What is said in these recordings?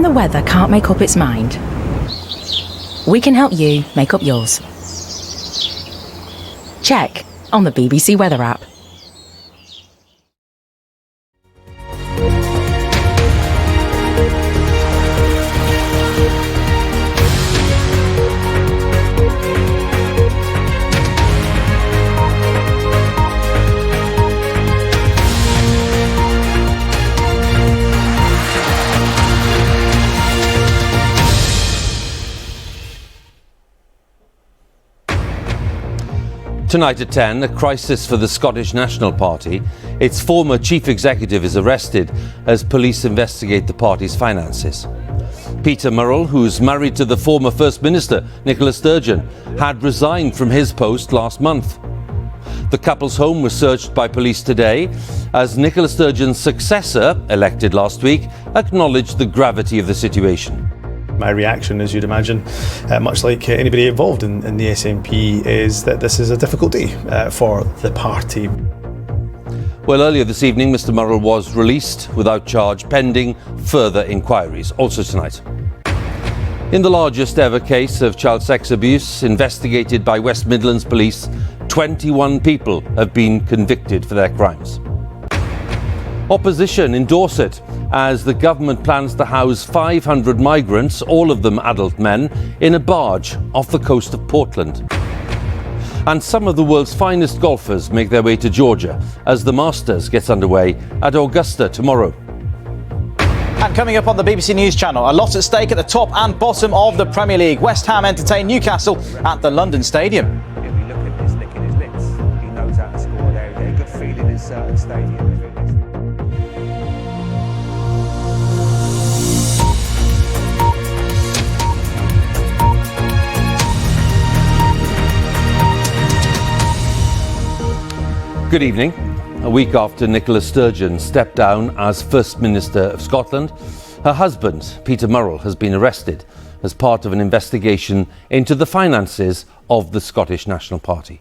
the weather can't make up its mind, we can help you make up yours. Check on the BBC Weather app. Tonight at 10, a crisis for the Scottish National Party. Its former chief executive is arrested as police investigate the party's finances. Peter Murrell, who's married to the former First Minister, Nicola Sturgeon, had resigned from his post last month. The couple's home was searched by police today as Nicola Sturgeon's successor, elected last week, acknowledged the gravity of the situation. My reaction, as you'd imagine, much like anybody involved in the SNP, is that this is a difficult day for the party. Well, earlier this evening, Mr Murrell was released without charge, pending further inquiries, also tonight. In the largest ever case of child sex abuse investigated by West Midlands Police, 21 people have been convicted for their crimes. Opposition in Dorset as the government plans to house 500 migrants, all of them adult men, in a barge off the coast of Portland. And some of the world's finest golfers make their way to Georgia as the Masters gets underway at Augusta tomorrow. And coming up on the BBC News Channel, a lot at stake at the top and bottom of the Premier League. West Ham entertain Newcastle at the London Stadium. If we look at this licking his lips, he knows how to score there. Get a good feeling in certain stadiums. Good evening. A week after Nicola Sturgeon stepped down as First Minister of Scotland, her husband, Peter Murrell, has been arrested as part of an investigation into the finances of the Scottish National Party.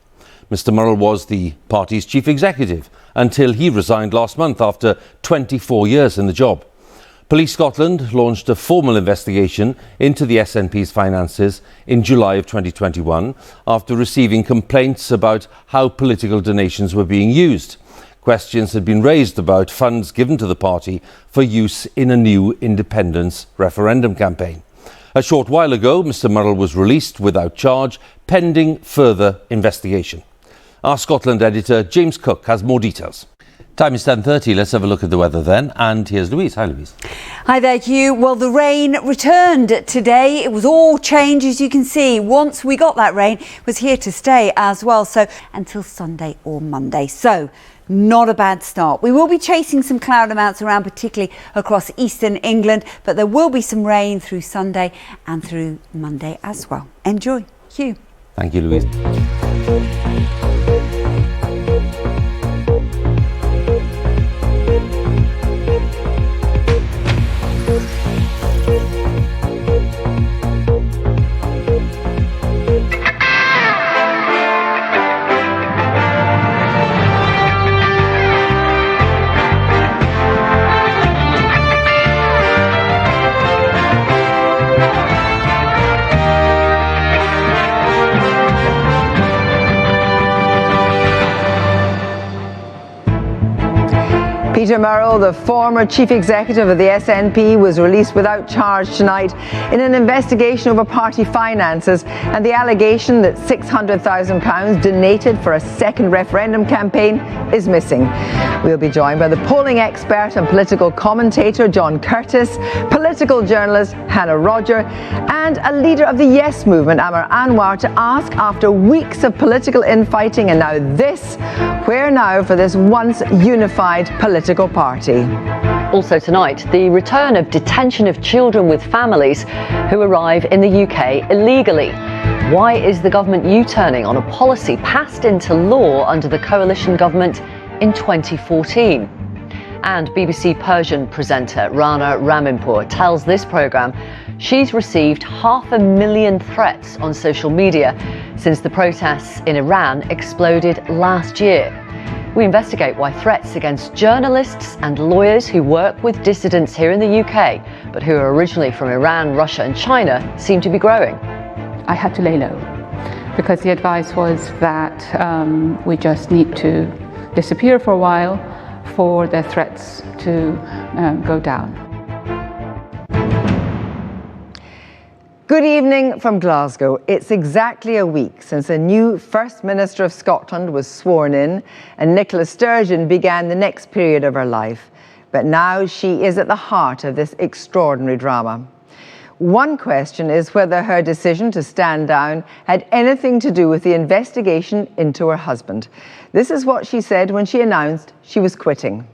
Mr Murrell was the party's chief executive until he resigned last month after 24 years in the job. Police Scotland launched a formal investigation into the SNP's finances in July of 2021 after receiving complaints about how political donations were being used. Questions had been raised about funds given to the party for use in a new independence referendum campaign. A short while ago, Mr Murrell was released without charge, pending further investigation. Our Scotland editor, James Cook, has more details. Time is 10:30. Let's have a look at the weather then. And here's Louise. Hi, Louise. Hi there, Hugh. Well, the rain returned today. It was all change, as you can see. Once we got that rain, it was here to stay as well. So until Sunday or Monday. So not a bad start. We will be chasing some cloud amounts around, particularly across eastern England. But there will be some rain through Sunday and through Monday as well. Enjoy. Hugh. Thank you, Louise. Peter Murrell, the former chief executive of the SNP, was released without charge tonight in an investigation over party finances and the allegation that £600,000 donated for a second referendum campaign is missing. We'll be joined by the polling expert and political commentator John Curtis, political journalist Hannah Roger, and a leader of the Yes movement, Amar Anwar, to ask, after weeks of political infighting and now this, where now for this once unified political party? Also tonight, the return of detention of children with families who arrive in the UK illegally. Why is the government U-turning on a policy passed into law under the coalition government in 2014? And BBC Persian presenter Rana Raminpour tells this programme she's received 500,000 threats on social media since the protests in Iran exploded last year. We investigate why threats against journalists and lawyers who work with dissidents here in the UK, but who are originally from Iran, Russia and China, seem to be growing. I had to lay low because the advice was that we just need to disappear for a while for the threats to go down. Good evening from Glasgow. It's exactly a week since a new First Minister of Scotland was sworn in and Nicola Sturgeon began the next period of her life. But now she is at the heart of this extraordinary drama. One question is whether her decision to stand down had anything to do with the investigation into her husband. This is what she said when she announced she was quitting.